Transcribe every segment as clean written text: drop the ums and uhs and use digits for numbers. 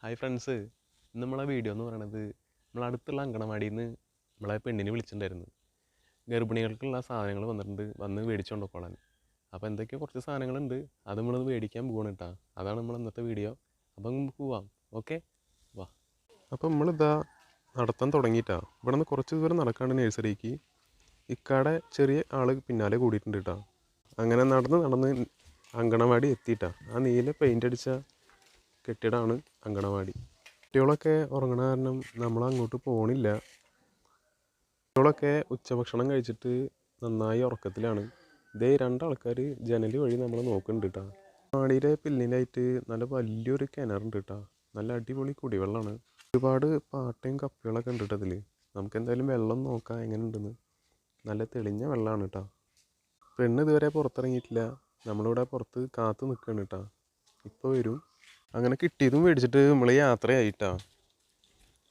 Hi friends, ഇന്ന് നമ്മളെ video എന്ന് പറയണത് നമ്മളടുത്തുള്ള അങ്കണവാടിയിൽ നിന്ന് നമ്മളെ പെണ്ണിനെ വിളിച്ചിട്ടുണ്ടായിരുന്നു. ഗർഭിണികൾക്കുള്ള സാധനങ്ങൾ വന്നിട്ടുണ്ട്, വന്ന് മേടിച്ചുകൊണ്ട് പോകണം. അപ്പോൾ എന്തൊക്കെയോ കുറച്ച് സാധനങ്ങളുണ്ട്, അത് നമ്മളത് മേടിക്കാൻ പോകണം കേട്ടോ. അതാണ് നമ്മൾ ഇന്നത്തെ വീഡിയോ. അപ്പം നമുക്ക് പോവാം. ഓക്കെ, വാ. അപ്പം നമ്മളിതാ നടത്താൻ തുടങ്ങിയിട്ടാ. ഇവിടെ നിന്ന് കുറച്ച് ദൂരം നടക്കാണ്ട് നഴ്സറിക്ക്. ഇക്കാടെ ചെറിയ ആൾ പിന്നാലെ കൂടിയിട്ടുണ്ട് കേട്ടോ. അങ്ങനെ നടന്ന് അങ്കണവാടി എത്തിയിട്ടാ. ആ നീല പെയിൻ്റ് അടിച്ച കെട്ടിടമാണ് അങ്കണവാടി. കുട്ടികളൊക്കെ ഉറങ്ങണ കാരണം നമ്മൾ അങ്ങോട്ട് പോകണില്ല. കുട്ടികളൊക്കെ ഉച്ചഭക്ഷണം കഴിച്ചിട്ട് നന്നായി ഉറക്കത്തിലാണ്. ഇതേ രണ്ടാൾക്കാർ ജനൽ വഴി നമ്മൾ നോക്കുന്നുണ്ട് കേട്ടോ. അങ്ങാടിയുടെ പിന്നിലായിട്ട് നല്ല വലിയൊരു കിണറുണ്ട് കേട്ടോ. നല്ല അടിപൊളി കുടിവെള്ളമാണ്. ഒരുപാട് പാട്ടയും കപ്പികളൊക്കെ ഉണ്ട് കേട്ടോ അതിൽ. നമുക്ക് എന്തായാലും വെള്ളം നോക്കാം എങ്ങനെ ഉണ്ടെന്ന്. നല്ല തെളിഞ്ഞ വെള്ളമാണ് കേട്ടോ. പെണ്ണ് ഇതുവരെ പുറത്തിറങ്ങിയിട്ടില്ല. നമ്മളിവിടെ പുറത്ത് കാത്തു നിൽക്കുകയാണ് കേട്ടോ. ഇപ്പോൾ വരും. അങ്ങനെ കിട്ടിയതും മേടിച്ചിട്ട് നമ്മൾ യാത്രയായിട്ടാ.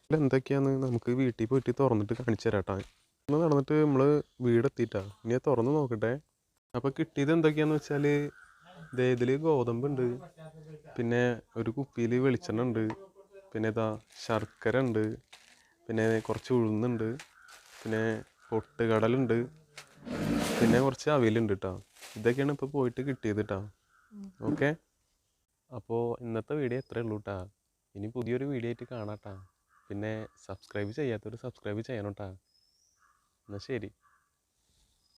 എന്തൊക്കെയാന്ന് നമുക്ക് വീട്ടിൽ പോയിട്ട് തുറന്നിട്ട് കാണിച്ചു തരാട്ടാ. ഒന്ന് നടന്നിട്ട് നമ്മൾ വീടെത്തിയിട്ടാ. ഇനി അത് തുറന്ന് നോക്കട്ടെ. അപ്പോൾ കിട്ടിയത് എന്തൊക്കെയാന്ന് വെച്ചാൽ ഇതിൽ ഗോതമ്പുണ്ട്, പിന്നെ ഒരു കുപ്പിയിൽ വെളിച്ചെണ്ണ ഉണ്ട്, പിന്നെ ഇതാ ശർക്കര ഉണ്ട്, പിന്നെ കുറച്ച് ഉഴുന്നുണ്ട്, പിന്നെ പൊട്ടുകടലുണ്ട്, പിന്നെ കുറച്ച് അവിലുണ്ട് കേട്ടോ. ഇതൊക്കെയാണ് ഇപ്പോൾ പോയിട്ട് കിട്ടിയത് കേട്ടോ. ഓക്കെ, അപ്പോൾ ഇന്നത്തെ വീഡിയോ എത്രയേ ഉള്ളൂ കേട്ടോ. ഇനി പുതിയൊരു വീഡിയോ ആയിട്ട് കാണാം കേട്ടോ. പിന്നെ സബ്സ്ക്രൈബ് ചെയ്യാത്തവർ സബ്സ്ക്രൈബ് ചെയ്യണം കേട്ടോ. എന്നാൽ ശരി.